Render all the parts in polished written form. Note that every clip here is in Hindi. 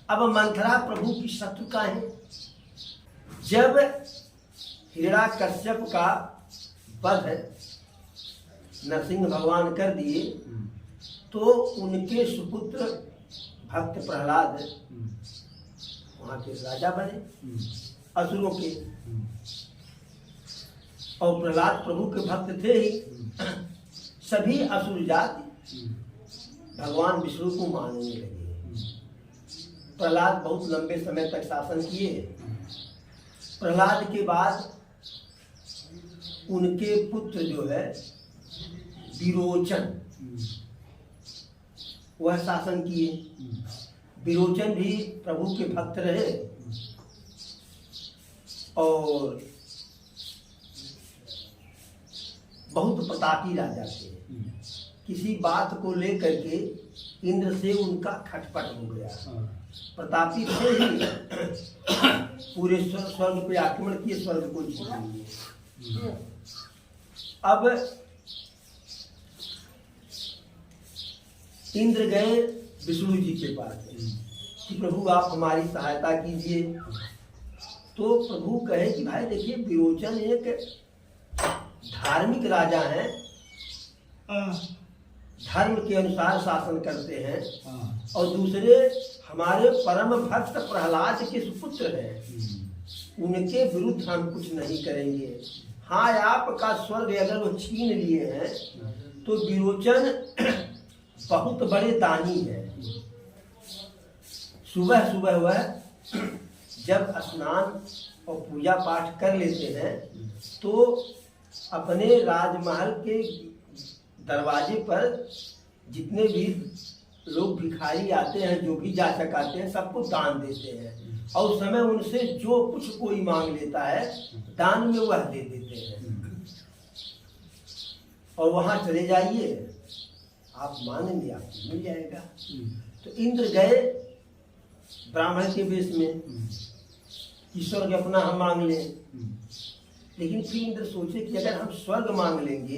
अब मंथरा प्रभु की शत्रु का है। जब हिरण्याकश्यप का वध नरसिंह भगवान कर दिए तो उनके सुपुत्र भक्त प्रहलाद वहां के राजा बने असुरों के। और प्रहलाद प्रभु के भक्त थे ही। सभी असुर जाति भगवान विष्णु को मानने लगे। प्रहलाद बहुत लंबे समय तक शासन किए। प्रहलाद के बाद उनके पुत्र जो है विरोचन वह शासन किए। विरोचन भी प्रभु के भक्त रहे और बहुत प्रतापी राजा थे। किसी बात को लेकर के इंद्र से उनका खटपट हो गया। प्रतापी थे ही, पूरे स्वर्ग पे आक्रमण किए, स्वर्ग को जीत लिए। अब इंद्र गए विष्णु जी के पास कि प्रभु आप हमारी सहायता कीजिए। तो प्रभु कहे कि भाई देखिए विरोचन एक धार्मिक राजा हैं, धर्म के अनुसार शासन करते हैं, और दूसरे हमारे परम भक्त प्रहलाद के सुपुत्र हैं। उनके विरुद्ध हम कुछ नहीं करेंगे। हाँ, आपका स्वर्ग अगर वो छीन लिए हैं तो विरोचन बहुत बड़े दानी है। सुबह सुबह वह जब स्नान और पूजा पाठ कर लेते हैं तो अपने राजमहल के दरवाजे पर जितने भी लोग भिखारी आते हैं, जो भी जाचक आते हैं, सबको दान देते हैं। और उस समय उनसे जो कुछ कोई मांग लेता है दान में वह दे देते हैं। और वहां चले जाइए, आप मांगेंगे आपको मिल जाएगा। तो इंद्र गए ब्राह्मण के वेश में, ईश्वर के अपना हम मांग लें। लेकिन फिर इंद्र सोचे कि अगर हम स्वर्ग मांग लेंगे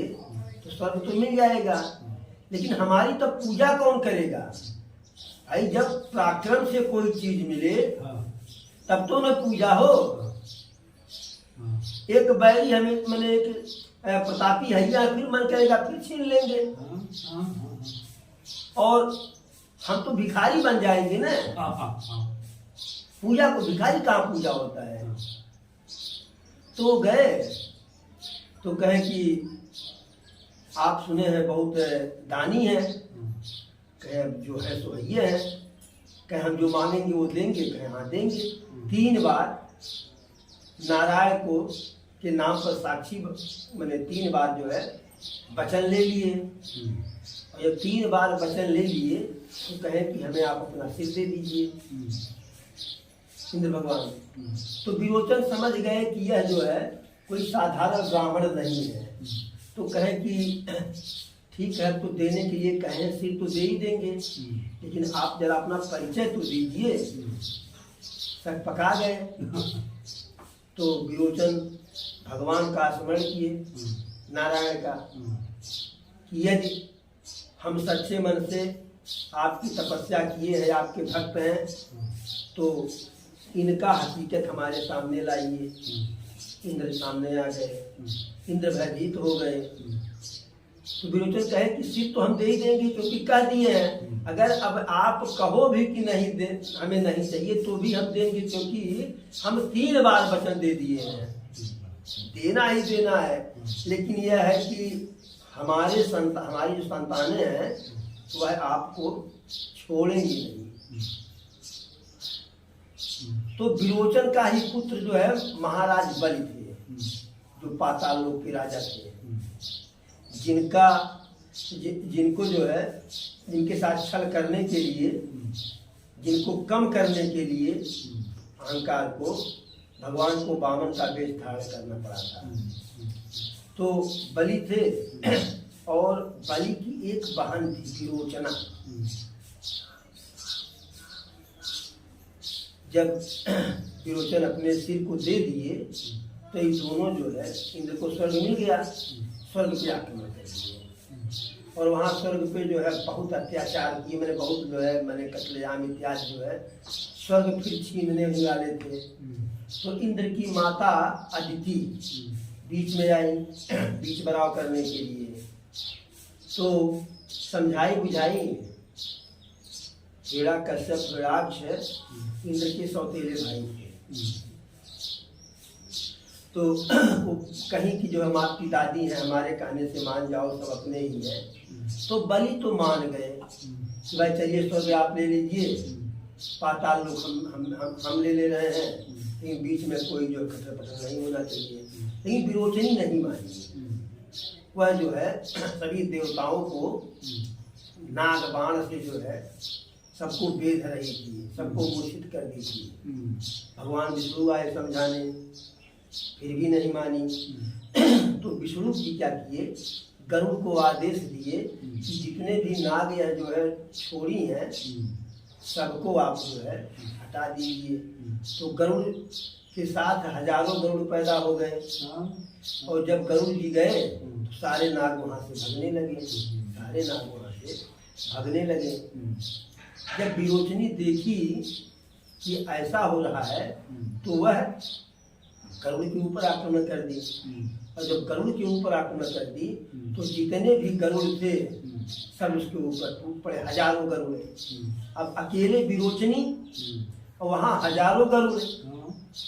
तो स्वर्ग तो मिल जाएगा, लेकिन हमारी तब पूजा कौन करेगा? भाई जब पराक्रम से कोई चीज मिले तब तो न पूजा हो। एक बैरी हमें मैंने एक प्रतापी हैया, फिर मन करेगा फिर छीन लेंगे और हम तो भिखारी बन जाएंगे ना। पूजा को भिखारी कहाँ पूजा होता है। तो गए तो कहे कि आप सुने हैं बहुत दानी है। कहे जो है सो ये है। कहे हम जो मांगेंगे वो देंगे। कहे हाँ देंगे। 3 बार नारायण को के नाम पर साक्षी मैंने 3 बार जो है वचन ले लिए। और जब 3 बार वचन ले लिए तो कहे कि हमें आप अपना सिर दे दीजिए इंद्र भगवान। तो विरोचन समझ गए कि यह जो है कोई साधारण ब्राह्मण नहीं है। तो कहे कि ठीक है, तो देने के लिए कहें सिर तो दे ही देंगे, लेकिन आप जरा अपना परिचय तो दीजिए। सब पका गए। तो विरोचन भगवान का स्मरण किए, नारायण का, कि यदि हम सच्चे मन से आपकी तपस्या किए हैं, आपके भक्त हैं, तो इनका हकीकत हमारे सामने लाइए। इंद्र सामने आ गए। इंद्र भयभीत हो गए। तो विरोचन कहे कि सिर तो हम दे ही देंगे क्योंकि कह दिए हैं। अगर अब आप कहो भी कि नहीं दे, हमें नहीं चाहिए, तो भी हम देंगे, क्योंकि हम 3 बार वचन दे दिए हैं, देना ही देना है। लेकिन यह है कि हमारी जो संतानें हैं वह आपको छोड़ेंगी नहीं। तो विरोचन का ही पुत्र जो है महाराज बलि थे, जो पाताल लोक के राजा थे, जिनको जो है जिनके साथ छल करने के लिए, जिनको कम करने के लिए अहंकार को, भगवान को वामन का वेश धारण करना पड़ा था। तो बलि थे और बलि की एक बहन थी विरोचना। जब विरोचन अपने सिर को दे दिए तो ये दोनों जो है इंद्र को स्वर्ग मिल गया, स्वर्ग पे आक्रमण कर दिए। और वहाँ स्वर्ग पे जो है बहुत अत्याचार किए, मैंने बहुत जो है मैंने कत्लेआम इत्यादि जो है स्वर्ग फिर छीनने वाले थे। तो इंद्र की माता अदिति बीच में आई, बीच बराव करने के लिए। तो समझाई बुझाई, हिरण्यकश्यप हिरण्याक्ष इंद्र के सौतेले भाई थे। तो वो कहीं की जो हमारी दादी है, हमारे कहने से मान जाओ, सब अपने ही है। तो बलि तो मान गए कि भाई चलिए स्वर्ग आप ले लीजिए, पाताल लोग हम ले रहे हैं, लेकिन बीच में कोई जो खटर पटर नहीं होना चाहिए। लेकिन विरोचनी नहीं मानी, वह जो है सभी देवताओं को नाग बाण से जो है सबको बेध रही थी, सबको मूर्छित कर दी थी। भगवान विष्णु आए समझाने, फिर भी नहीं मानी। तो विष्णु जी क्या किए, गरुड़ को आदेश दिए कि जितने भी नाग या जो है छोड़ी हैं सबको आप जो है हटा दीजिए। तो गरुड़ के साथ हजारों गरुड़ पैदा हो गए, और जब गरुड़ जी गए तो सारे नाग वहाँ से भगने लगे, सारे नाग वहाँ से भगने लगे। जब विरोचनी देखी कि ऐसा हो रहा है तो वह गरुड़ के ऊपर आक्रमण कर दी, और जब गरुड़ के ऊपर आक्रमण कर दी तो जितने भी गरुड़ थे सब उसके ऊपर टूट पड़े, हजारों गरुड़। अब अकेले विरोचनी और वहाँ हजारों गरुड़,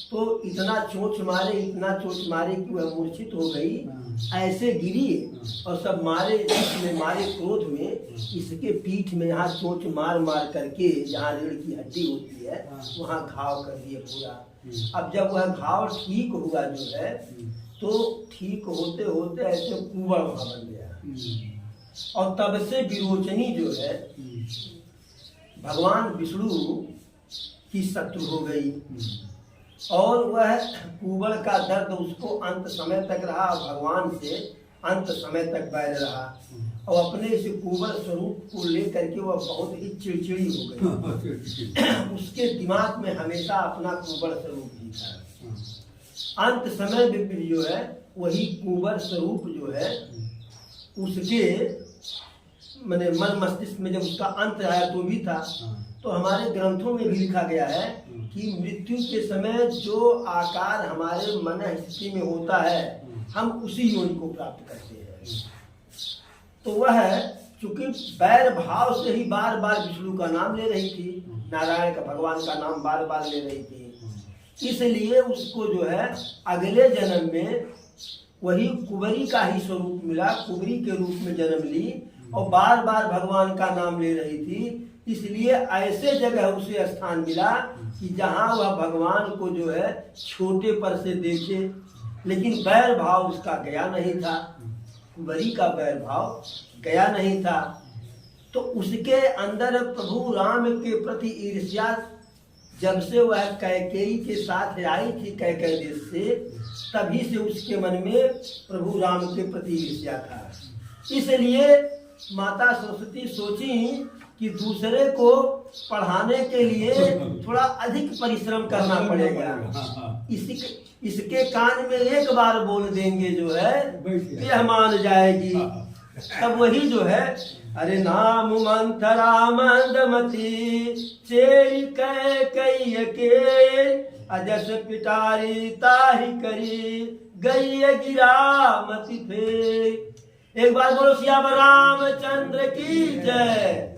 तो इतना चोंच मारे, इतना चोंच मारे कि वह मूर्छित हो गई, ऐसे गिरी और सब मारे, इसमें मारे क्रोध में इसके पीठ में यहाँ चोंच मार मार करके जहाँ रीढ़ की हड्डी होती है वहाँ घाव कर दिए पूरा। अब जब वह घाव ठीक हुआ जो है, तो ठीक होते होते ऐसे कुंवड़ वहाँ बन गया, और तब से विरोचनी जो है भगवान विष्णु की शत्रु हो गई, और वह कुंवड़ का दर्द उसको अंत समय तक रहा, भगवान से अंत समय तक बैर रहा, और अपने इस कुंवड़ स्वरूप को लेकर के वह बहुत ही चिड़चिड़ी हो गई। उसके दिमाग में हमेशा अपना कुंवड़ स्वरूप ही था। अंत समय में भी जो है वही कुंवड़ स्वरूप जो है उसके मैंने मन मस्तिष्क में जब उसका अंत आया तो भी था। तो हमारे ग्रंथों में भी लिखा गया है कि मृत्यु के समय जो आकार हमारे मन स्थिति में होता है हम उसी योनि को प्राप्त करते हैं। तो वह चूंकि बैर भाव से ही बार बार विष्णु का नाम ले रही थी, नारायण का भगवान का नाम बार बार ले रही थी, इसलिए उसको जो है अगले जन्म में वही कुबरी का ही स्वरूप मिला, कुबरी के रूप में जन्म ली और बार बार भगवान का नाम ले रही थी। इसलिए ऐसे जगह उसे स्थान मिला कि जहाँ वह भगवान को जो है छोटे पर से देखे, लेकिन बैर भाव उसका गया नहीं था, कुबरी का बैर भाव गया नहीं था। तो उसके अंदर प्रभु राम के प्रति ईर्ष्या जब से वह कैकेयी के साथ आई थी कैकेयी देश से, तभी से उसके मन में प्रभु राम के प्रति ईर्ष्या था। इसलिए माता सरस्वती सोची कि दूसरे को पढ़ाने के लिए थोड़ा अधिक परिश्रम करना पड़ेगा, इसके कान में एक बार बोल देंगे जो है यह मान जाएगी। तब वही जो है अरे नाम मंथरा मंदमती चेरी कैकेयी के अजस पिटारी ताही करी गई गिरा मति थे। एक बार बोलो सियावर रामचंद्र की जय।